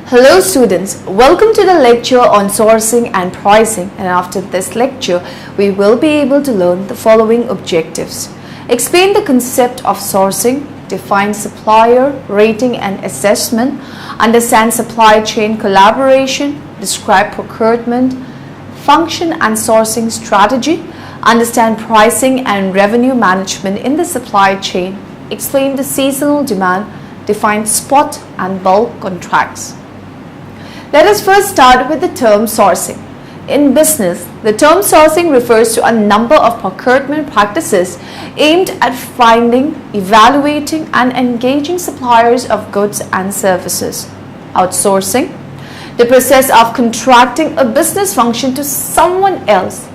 Hello students, welcome to the lecture on sourcing and pricing, and after this lecture we will be able to learn the following objectives. Explain the concept of sourcing, define supplier rating and assessment, understand supply chain collaboration, describe procurement function and sourcing strategy, understand pricing and revenue management in the supply chain, explain the seasonal demand, define spot and bulk contracts. Let us first start with the term sourcing. In business, the term sourcing refers to a number of procurement practices aimed at finding, evaluating, and engaging suppliers of goods and services. Outsourcing, the process of contracting a business function to someone else.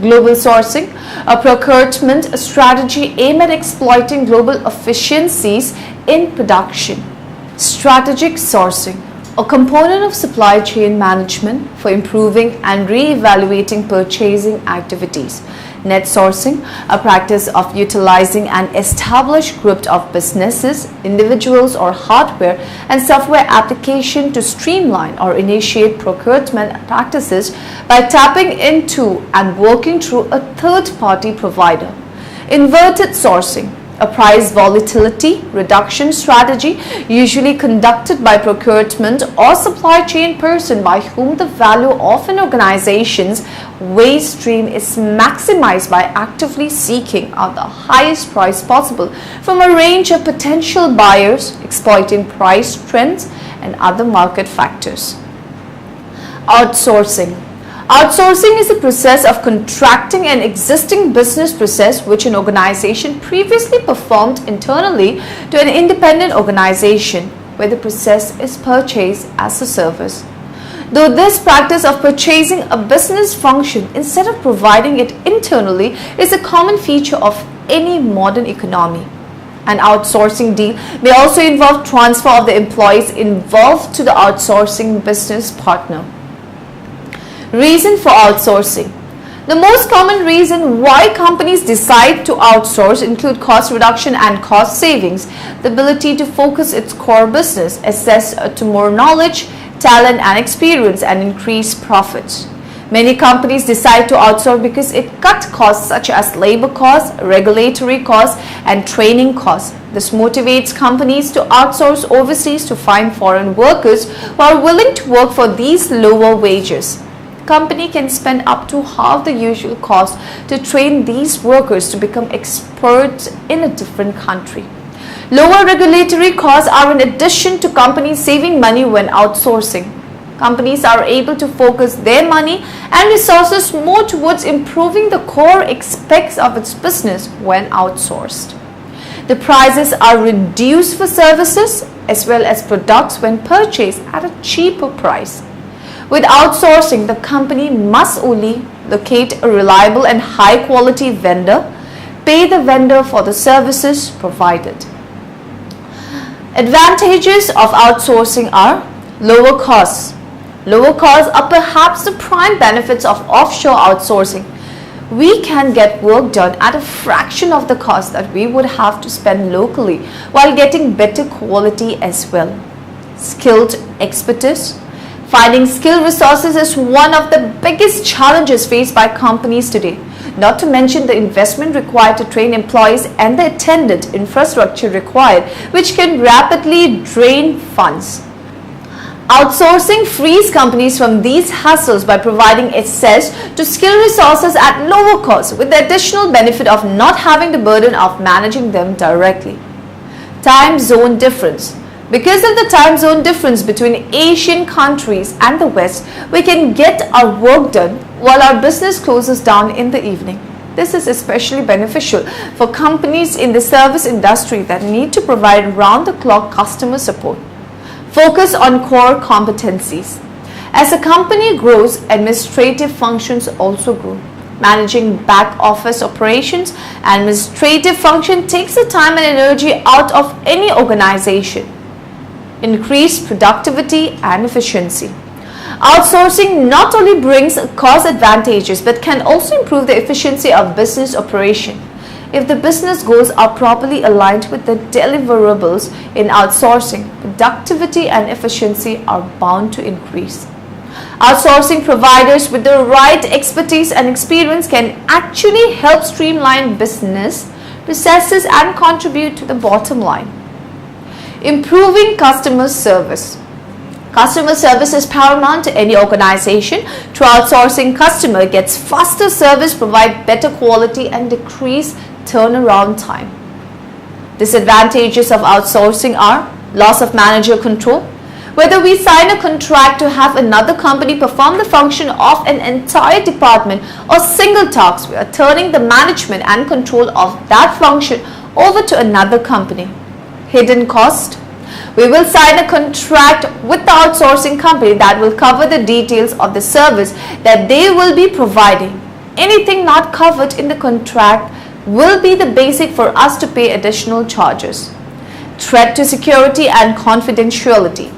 Global sourcing, a procurement strategy aimed at exploiting global efficiencies in production. Strategic sourcing, a component of supply chain management for improving and re-evaluating purchasing activities. Net sourcing, a practice of utilizing an established group of businesses, individuals or hardware and software application to streamline or initiate procurement practices by tapping into and working through a third-party provider. Inverted sourcing, a price volatility reduction strategy usually conducted by procurement or supply chain person by whom the value of an organization's waste stream is maximized by actively seeking out the highest price possible from a range of potential buyers, exploiting price trends and other market factors. Outsourcing. Outsourcing is the process of contracting an existing business process which an organization previously performed internally to an independent organization where the process is purchased as a service. Though this practice of purchasing a business function instead of providing it internally is a common feature of any modern economy. An outsourcing deal may also involve transfer of the employees involved to the outsourcing business partner. Reason for outsourcing. The most common reason why companies decide to outsource include cost reduction and cost savings, the ability to focus its core business, access to more knowledge, talent and experience, and increase profits. Many companies decide to outsource because it cuts costs such as labor costs, regulatory costs, and training costs. This motivates companies to outsource overseas to find foreign workers who are willing to work for these lower wages. Company can spend up to half the usual cost to train these workers to become experts in a different country. Lower regulatory costs are in addition to companies saving money when outsourcing. Companies are able to focus their money and resources more towards improving the core aspects of its business when outsourced. The prices are reduced for services as well as products when purchased at a cheaper price. With outsourcing, the company must only locate a reliable and high quality vendor, pay the vendor for the services provided. Advantages of outsourcing are lower costs. Lower costs are perhaps the prime benefits of offshore outsourcing. We can get work done at a fraction of the cost that we would have to spend locally while getting better quality as well. Skilled expertise. Finding skilled resources is one of the biggest challenges faced by companies today, not to mention the investment required to train employees and the attendant infrastructure required, which can rapidly drain funds. Outsourcing frees companies from these hassles by providing access to skilled resources at lower cost, with the additional benefit of not having the burden of managing them directly. Time zone difference. Because of the time zone difference between Asian countries and the West, we can get our work done while our business closes down in the evening. This is especially beneficial for companies in the service industry that need to provide round-the-clock customer support. Focus on core competencies. As a company grows, administrative functions also grow. Managing back office operations, administrative function takes the time and energy out of any organization. Increase productivity and efficiency. Outsourcing not only brings cost advantages but can also improve the efficiency of business operation. If the business goals are properly aligned with the deliverables in outsourcing, productivity and efficiency are bound to increase. Outsourcing providers with the right expertise and experience can actually help streamline business processes and contribute to the bottom line. Improving customer service. Customer service is paramount to any organization. Through outsourcing, customer gets faster service, provide better quality and decrease turnaround time. Disadvantages of outsourcing are loss of manager control. Whether we sign a contract to have another company perform the function of an entire department or single task, we are turning the management and control of that function over to another company. Hidden cost. We will sign a contract with the outsourcing company that will cover the details of the service that they will be providing. Anything not covered in the contract will be the basic for us to pay additional charges. Threat to security and confidentiality.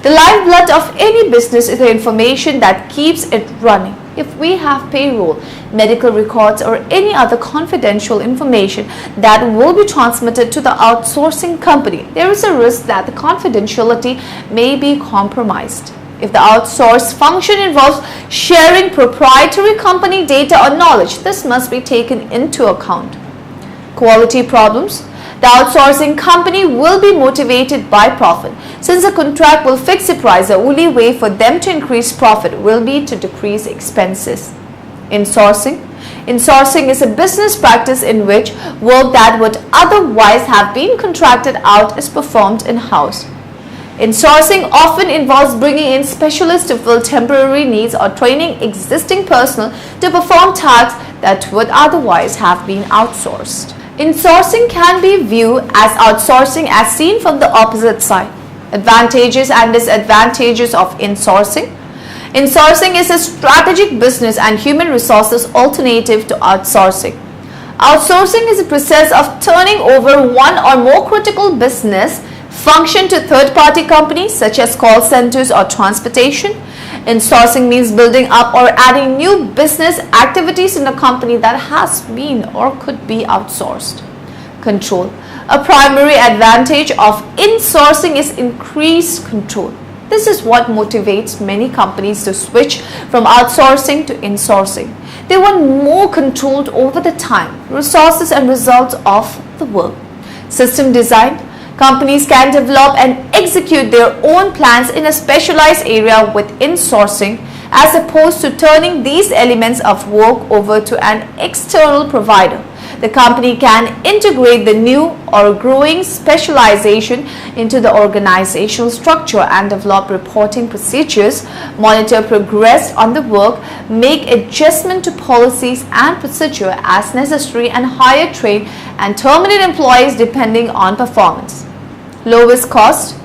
The lifeblood of any business is the information that keeps it running. If we have payroll, medical records or any other confidential information that will be transmitted to the outsourcing company, there is a risk that the confidentiality may be compromised. If the outsourced function involves sharing proprietary company data or knowledge, this must be taken into account. Quality problems. The outsourcing company will be motivated by profit. Since a contract will fix the price, the only way for them to increase profit will be to decrease expenses. Insourcing. Insourcing is a business practice in which work that would otherwise have been contracted out is performed in-house. Insourcing often involves bringing in specialists to fill temporary needs or training existing personnel to perform tasks that would otherwise have been outsourced. Insourcing can be viewed as outsourcing as seen from the opposite side. Advantages and disadvantages of insourcing. Insourcing is a strategic business and human resources alternative to outsourcing. Outsourcing is a process of turning over one or more critical business function to third-party companies such as call centers or transportation. Insourcing means building up or adding new business activities in a company that has been or could be outsourced. Control. A primary advantage of insourcing is increased control. This is what motivates many companies to switch from outsourcing to insourcing. They want more control over the time, resources and results of the work. System design. Companies can develop and execute their own plans in a specialized area with insourcing as opposed to turning these elements of work over to an external provider. The company can integrate the new or growing specialization into the organizational structure and develop reporting procedures, monitor progress on the work, make adjustment to policies and procedure as necessary, and hire, train, and terminate employees depending on performance. Lowest cost.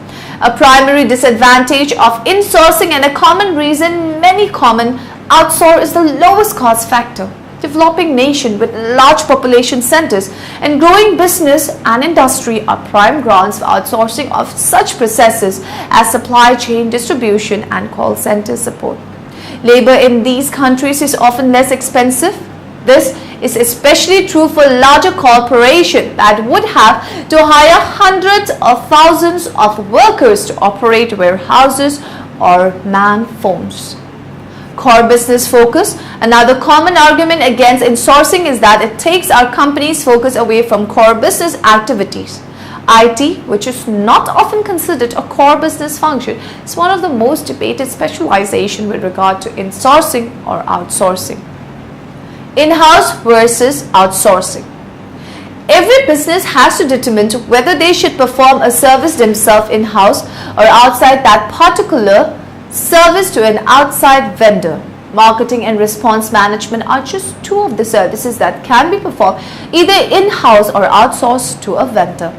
A primary disadvantage of insourcing and a common reason many common outsource is the lowest cost factor. Developing nation with large population centers and growing business and industry are prime grounds for outsourcing of such processes as supply chain, distribution and call center support. Labor in these countries is often less expensive. This is especially true for larger corporations that would have to hire hundreds of thousands of workers to operate warehouses or man phones. Core business focus. Another common argument against insourcing is that it takes our company's focus away from core business activities. IT, which is not often considered a core business function, is one of the most debated specializations with regard to insourcing or outsourcing. In-house versus outsourcing. Every business has to determine whether they should perform a service themselves in-house or outside that particular service to an outside vendor. Marketing and response management are just two of the services that can be performed either in-house or outsourced to a vendor.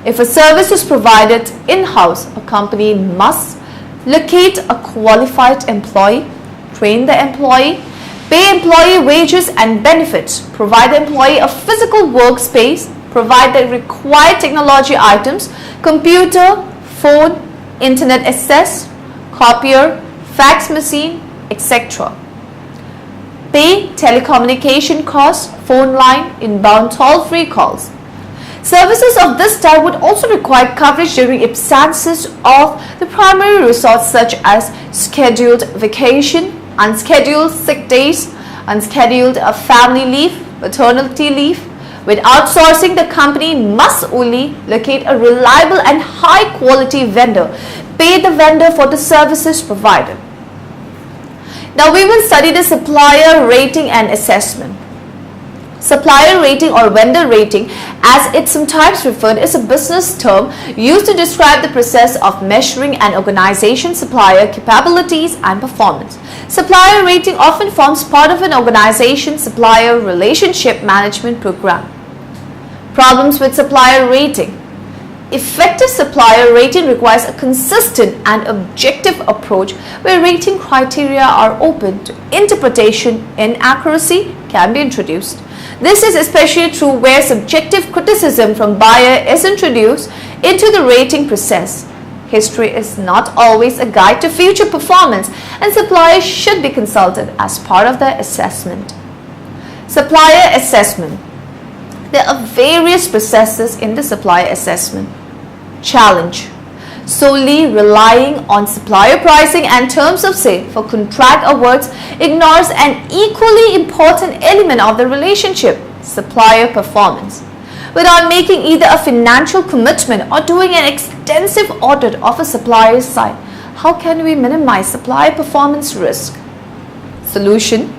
If a service is provided in-house, a company must locate a qualified employee, train the employee, pay employee wages and benefits, provide the employee a physical workspace, provide the required technology items, computer, phone, internet access, copier, fax machine, etc. pay telecommunication costs, phone line, inbound toll-free calls. Services of this type would also require coverage during absences of the primary resource such as scheduled vacation, unscheduled sick days, unscheduled family leave, paternity leave. With outsourcing, the company must only locate a reliable and high-quality vendor, pay the vendor for the services provided. Now we will study the supplier rating and assessment. Supplier rating or vendor rating, as it's sometimes referred, is a business term used to describe the process of measuring an organization's supplier capabilities and performance. Supplier rating often forms part of an organization's supplier relationship management program. Problems with supplier rating. Effective supplier rating requires a consistent and objective approach where rating criteria are open to interpretation. Inaccuracy can be introduced. This is especially true where subjective criticism from buyer is introduced into the rating process. History is not always a guide to future performance, and suppliers should be consulted as part of the assessment. Supplier assessment. There are various processes in the supplier assessment. Challenge. Solely relying on supplier pricing and terms of sale for contract awards ignores an equally important element of the relationship, supplier performance. Without making either a financial commitment or doing an extensive audit of a supplier's site, how can we minimize supplier performance risk? Solution.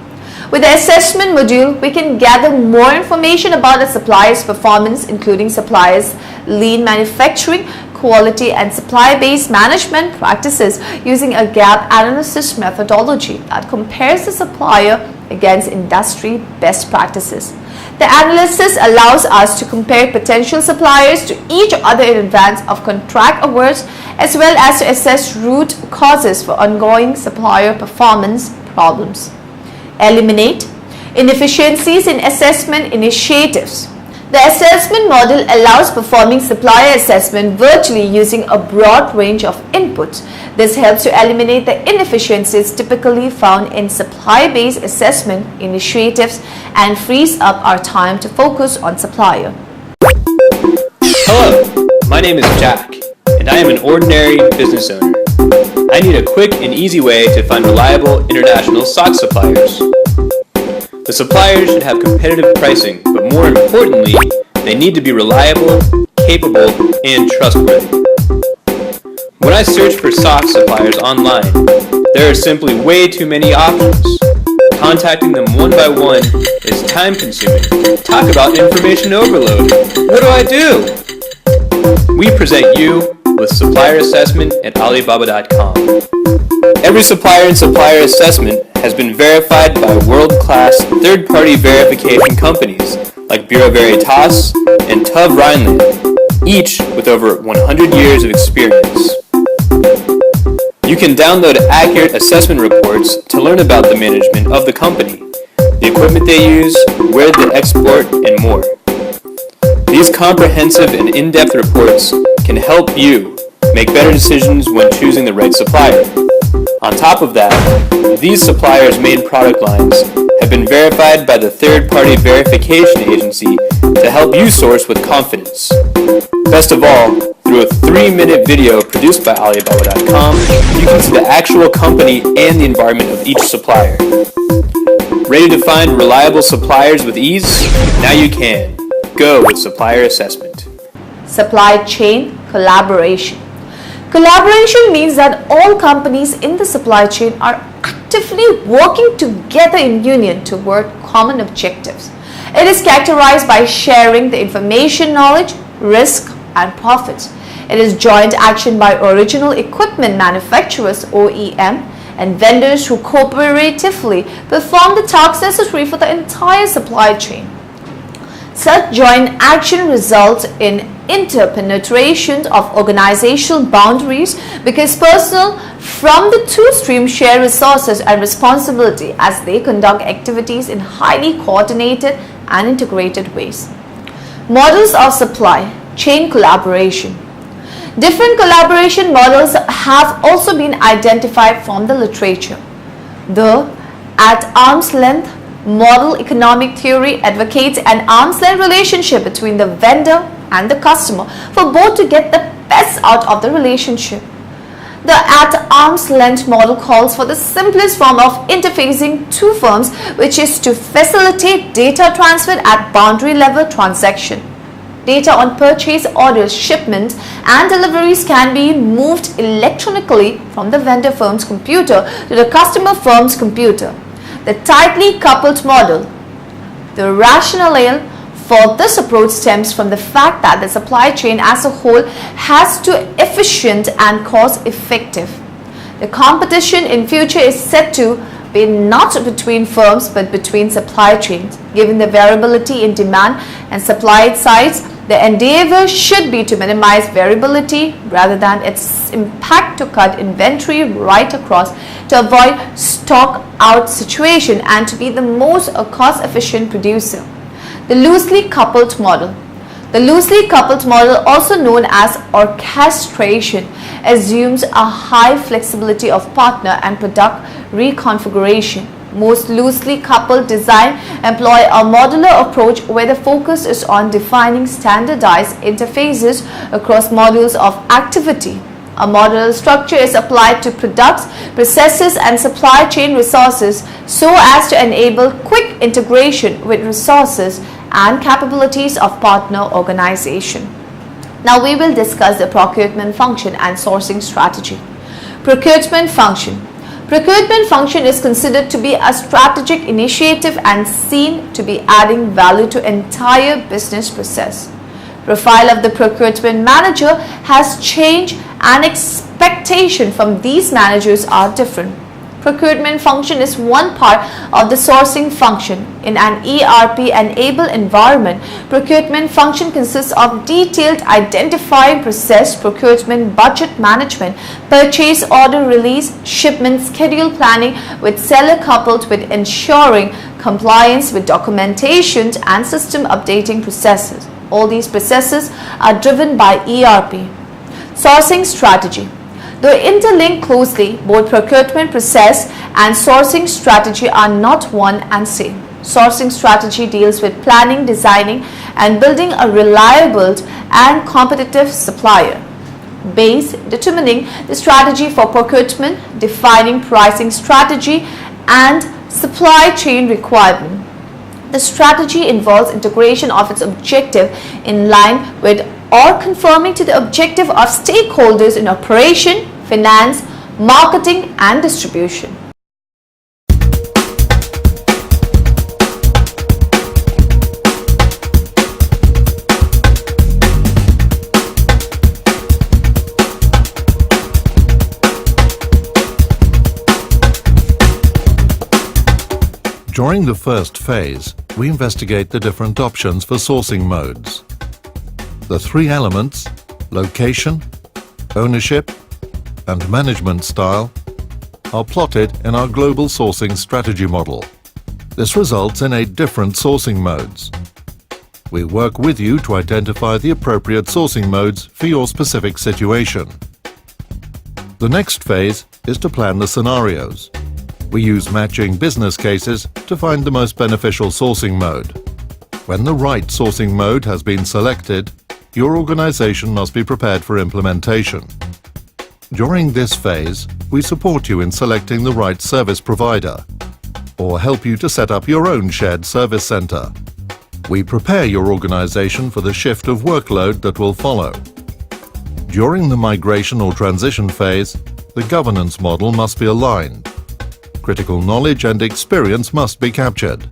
With the assessment module, we can gather more information about the supplier's performance, including suppliers' lean manufacturing, quality and supply-based management practices using a gap analysis methodology that compares the supplier against industry best practices. The analysis allows us to compare potential suppliers to each other in advance of contract awards, as well as to assess root causes for ongoing supplier performance problems. Eliminate inefficiencies in assessment initiatives. The assessment model allows performing supplier assessment virtually using a broad range of inputs. This helps to eliminate the inefficiencies typically found in supply-based assessment initiatives and frees up our time to focus on supplier. Hello, my name is Jack, and I am an ordinary business owner. I need a quick and easy way to find reliable international sock suppliers. The suppliers should have competitive pricing, but more importantly, they need to be reliable, capable, and trustworthy. When I search for sock suppliers online, there are simply way too many options. Contacting them one by one is time-consuming. Talk about information overload. What do I do? We present you with supplier assessment at Alibaba.com. Every supplier in supplier assessment has been verified by world-class third-party verification companies like Bureau Veritas and Tuv Rhineland, each with over 100 years of experience. You can download accurate assessment reports to learn about the management of the company, the equipment they use, where they export, and more. These comprehensive and in-depth reports can help you make better decisions when choosing the right supplier. On top of that, these suppliers' main product lines have been verified by the third-party verification agency to help you source with confidence. Best of all, through a 3-minute video produced by Alibaba.com, you can see the actual company and the environment of each supplier. Ready to find reliable suppliers with ease? Now you can. Go with supplier assessment. Supply chain collaboration. Collaboration means that all companies in the supply chain are actively working together in union toward common objectives. It is characterized by sharing the information, knowledge, risk, and profits. It is joint action by original equipment manufacturers (OEM) and vendors who cooperatively perform the tasks necessary for the entire supply chain. Such joint action results in interpenetration of organizational boundaries because personnel from the two streams share resources and responsibility as they conduct activities in highly coordinated and integrated ways. Models of supply chain collaboration. Different collaboration models have also been identified from the literature. The at arm's length Model economic theory advocates an arm's-length relationship between the vendor and the customer for both to get the best out of the relationship. The at-arm's-length model calls for the simplest form of interfacing two firms, which is to facilitate data transfer at boundary-level transaction. Data on purchase orders, shipments, and deliveries can be moved electronically from the vendor firm's computer to the customer firm's computer. The tightly coupled model. The rationale for this approach stems from the fact that the supply chain as a whole has to be efficient and cost-effective. The competition in future is set to be not between firms but between supply chains. Given the variability in demand and supply sides, the endeavor should be to minimize variability rather than its impact, to cut inventory right across, to avoid stock out situation, and to be the most cost-efficient producer. The loosely coupled model. The loosely coupled model, also known as orchestration, assumes a high flexibility of partner and product reconfiguration. Most loosely coupled design employ a modular approach where the focus is on defining standardized interfaces across modules of activity. A modular structure is applied to products, processes, and supply chain resources so as to enable quick integration with resources and capabilities of partner organization. Now we will discuss the procurement function and sourcing strategy. Procurement function. Procurement function is considered to be a strategic initiative and seen to be adding value to entire business process. Profile of the procurement manager has changed and expectation from these managers are different. Procurement function is one part of the sourcing function. In an ERP-enabled environment, procurement function consists of detailed identifying process, procurement, budget management, purchase order release, shipment schedule planning, with seller coupled with ensuring compliance with documentation and system updating processes. All these processes are driven by ERP. Sourcing strategy. Though interlinked closely, both procurement process and sourcing strategy are not one and same. Sourcing strategy deals with planning, designing, and building a reliable and competitive supplier base, determining the strategy for procurement, defining pricing strategy, and supply chain requirement. The strategy involves integration of its objective in line with or conforming to the objective of stakeholders in operation, finance, marketing, and distribution. During the first phase, we investigate the different options for sourcing modes. The three elements, location, ownership, and management style, are plotted in our global sourcing strategy model. This results in 8 different sourcing modes. We work with you to identify the appropriate sourcing modes for your specific situation. The next phase is to plan the scenarios. We use matching business cases to find the most beneficial sourcing mode. When the right sourcing mode has been selected, your organization must be prepared for implementation. During this phase, we support you in selecting the right service provider or help you to set up your own shared service center. We prepare your organization for the shift of workload that will follow. During the migration or transition phase, the governance model must be aligned. Critical knowledge and experience must be captured.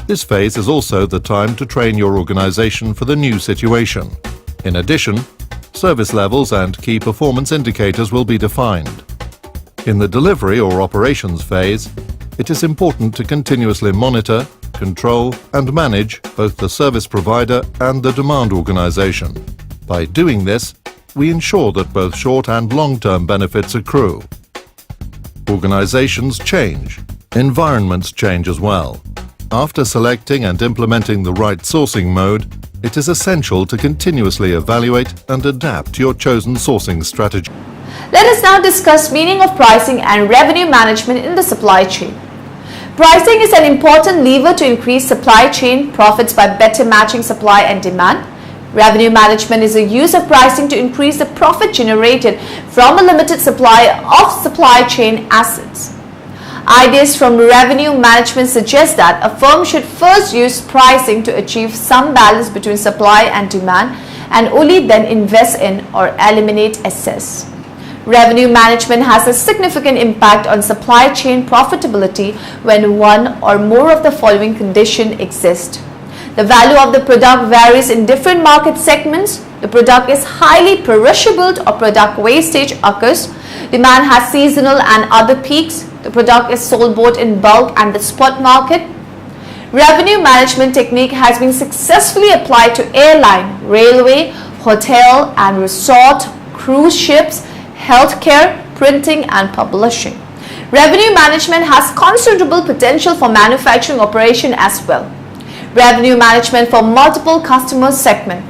This phase is also the time to train your organization for the new situation. In addition, service levels and key performance indicators will be defined. In the delivery or operations phase, it is important to continuously monitor, control, and manage both the service provider and the demand organization. By doing this, we ensure that both short and long-term benefits accrue. Organizations change. Environments change as well. After selecting and implementing the right sourcing mode, it is essential to continuously evaluate and adapt your chosen sourcing strategy. Let us now discuss meaning of pricing and revenue management in the supply chain. Pricing is an important lever to increase supply chain profits by better matching supply and demand. Revenue management is the use of pricing to increase the profit generated from a limited supply of supply chain assets. Ideas from revenue management suggest that a firm should first use pricing to achieve some balance between supply and demand and only then invest in or eliminate excess. Revenue management has a significant impact on supply chain profitability when one or more of the following conditions exist. The value of the product varies in different market segments. The product is highly perishable or product wastage occurs. Demand has seasonal and other peaks. The product is sold both in bulk and the spot market. Revenue management technique has been successfully applied to airline, railway, hotel and resort, cruise ships, healthcare, printing and publishing. Revenue management has considerable potential for manufacturing operation as well. Revenue management for multiple customer segments.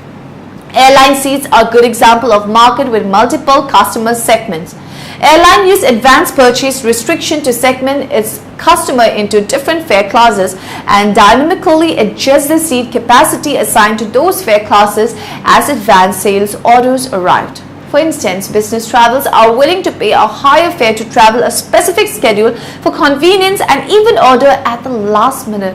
Airline seats are a good example of market with multiple customer segments. Airline use advanced purchase restriction to segment its customer into different fare classes and dynamically adjust the seat capacity assigned to those fare classes as advanced sales orders arrived. For instance, business travelers are willing to pay a higher fare to travel a specific schedule for convenience and even order at the last minute,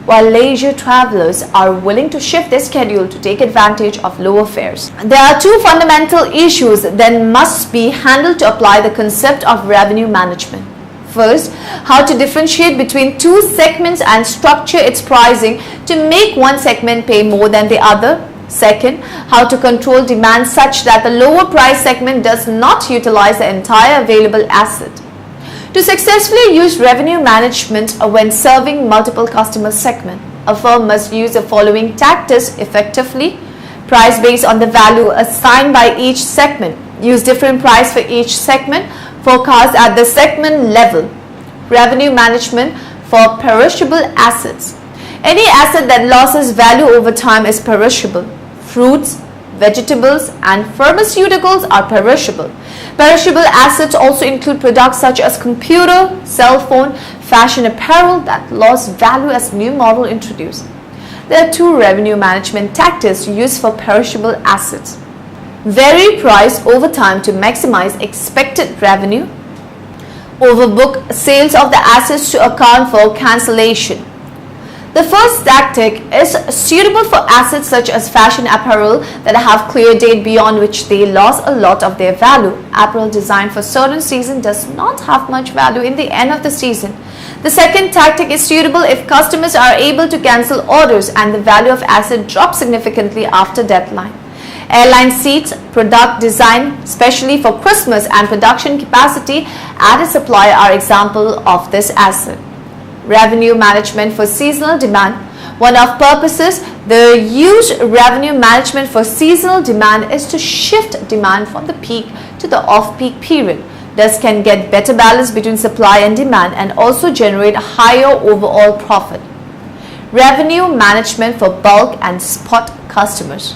while leisure travelers are willing to shift their schedule to take advantage of lower fares. There are two fundamental issues that must be handled to apply the concept of revenue management. First, how to differentiate between two segments and structure its pricing to make one segment pay more than the other. Second, how to control demand such that the lower price segment does not utilize the entire available asset. To successfully use revenue management when serving multiple customer segments, a firm must use the following tactics effectively. Price based on the value assigned by each segment. Use different price for each segment. Forecast at the segment level. Revenue management for perishable assets. Any asset that loses value over time is perishable. Fruits, vegetables and pharmaceuticals are perishable. Perishable assets also include products such as computer, cell phone, fashion apparel that lost value as new model introduced. There are two revenue management tactics used for perishable assets. Vary price over time to maximize expected revenue. Overbook sales of the assets to account for cancellation. The first tactic is suitable for assets such as fashion apparel that have clear date beyond which they lost a lot of their value. Apparel designed for certain season does not have much value in the end of the season. The second tactic is suitable if customers are able to cancel orders and the value of asset drops significantly after deadline. Airline seats, product design specially for Christmas and production capacity at a supplier are example of this asset. Revenue management for seasonal demand. One of purposes the use revenue management for seasonal demand is to shift demand from the peak to the off-peak period. Thus can get better balance between supply and demand and also generate higher overall profit. Revenue management for bulk and spot customers.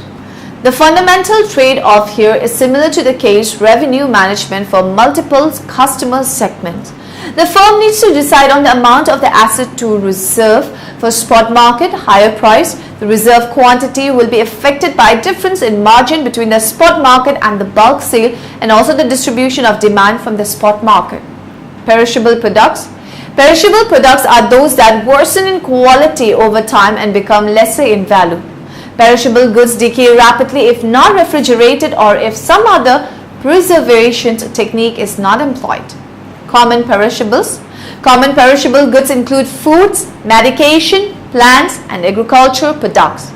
The fundamental trade-off here is similar to the case revenue management for multiple customer segments. The firm needs to decide on the amount of the asset to reserve. For spot market, higher price, the reserve quantity will be affected by a difference in margin between the spot market and the bulk sale and also the distribution of demand from the spot market. Perishable products. Perishable products are those that worsen in quality over time and become lesser in value. Perishable goods decay rapidly if not refrigerated or if some other preservation technique is not employed. Common perishables. Common perishable goods include foods, medication, plants and agricultural products.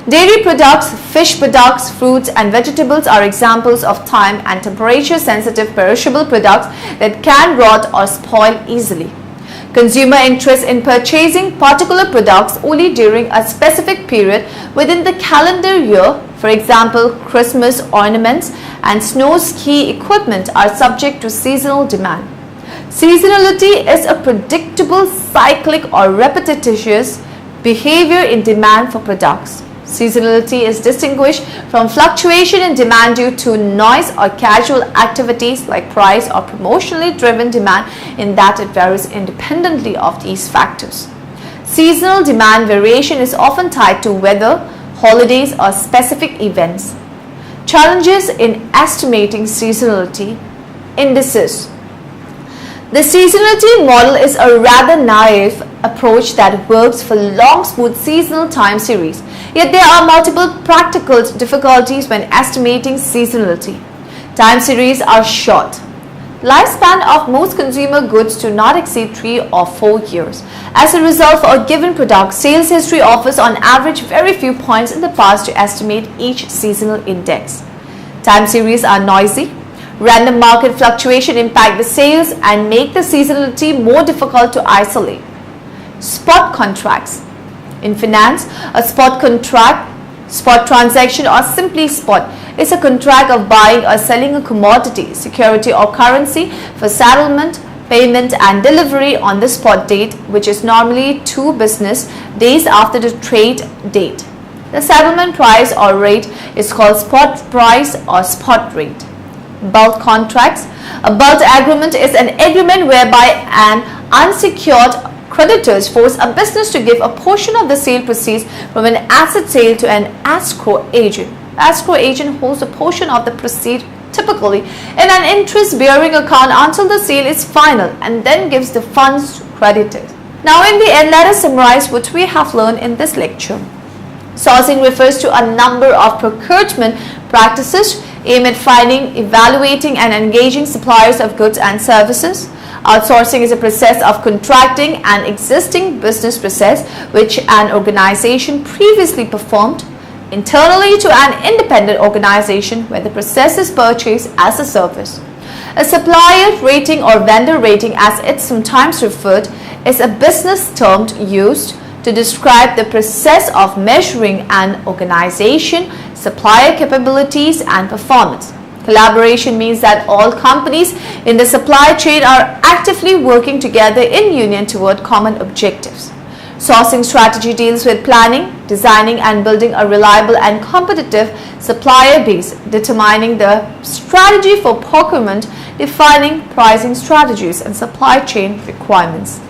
Dairy products, fish products, fruits and vegetables are examples of time and temperature sensitive perishable products that can rot or spoil easily. Consumer interest in purchasing particular products only during a specific period within the calendar year, for example, Christmas ornaments and snow ski equipment are subject to seasonal demand. Seasonality is a predictable, cyclic or repetitious behavior in demand for products. Seasonality is distinguished from fluctuation in demand due to noise or casual activities like price or promotionally driven demand in that it varies independently of these factors. Seasonal demand variation is often tied to weather, holidays, or specific events. Challenges in estimating seasonality indices. The seasonality model is a rather naive approach that works for long, smooth seasonal time series. Yet there are multiple practical difficulties when estimating seasonality. Time series are short. Lifespan of most consumer goods do not exceed 3 or 4 years. As a result, for a given product, sales history offers on average very few points in the past to estimate each seasonal index. Time series are noisy. Random market fluctuation impact the sales and make the seasonality more difficult to isolate. Spot contracts. In finance, a spot contract, spot transaction, or simply spot is a contract of buying or selling a commodity, security, or currency for settlement, payment, and delivery on the spot date, which is normally 2 business days after the trade date. The settlement price or rate is called spot price or spot rate. Bulk contracts. A bulk agreement is an agreement whereby an unsecured creditors force a business to give a portion of the sale proceeds from an asset sale to an escrow agent. The escrow agent holds a portion of the proceeds typically in an interest-bearing account until the sale is final and then gives the funds to creditors. Now in the end, let us summarize what we have learned in this lecture. Sourcing refers to a number of procurement practices aimed at finding, evaluating, and engaging suppliers of goods and services. Outsourcing is a process of contracting an existing business process which an organization previously performed internally to an independent organization where the process is purchased as a service. A supplier rating or vendor rating, as it's sometimes referred, is a business term used to describe the process of measuring an organization, supplier capabilities, and performance. Collaboration means that all companies in the supply chain are actively working together in union toward common objectives. Sourcing strategy deals with planning, designing, and building a reliable and competitive supplier base, determining the strategy for procurement, defining pricing strategies, and supply chain requirements.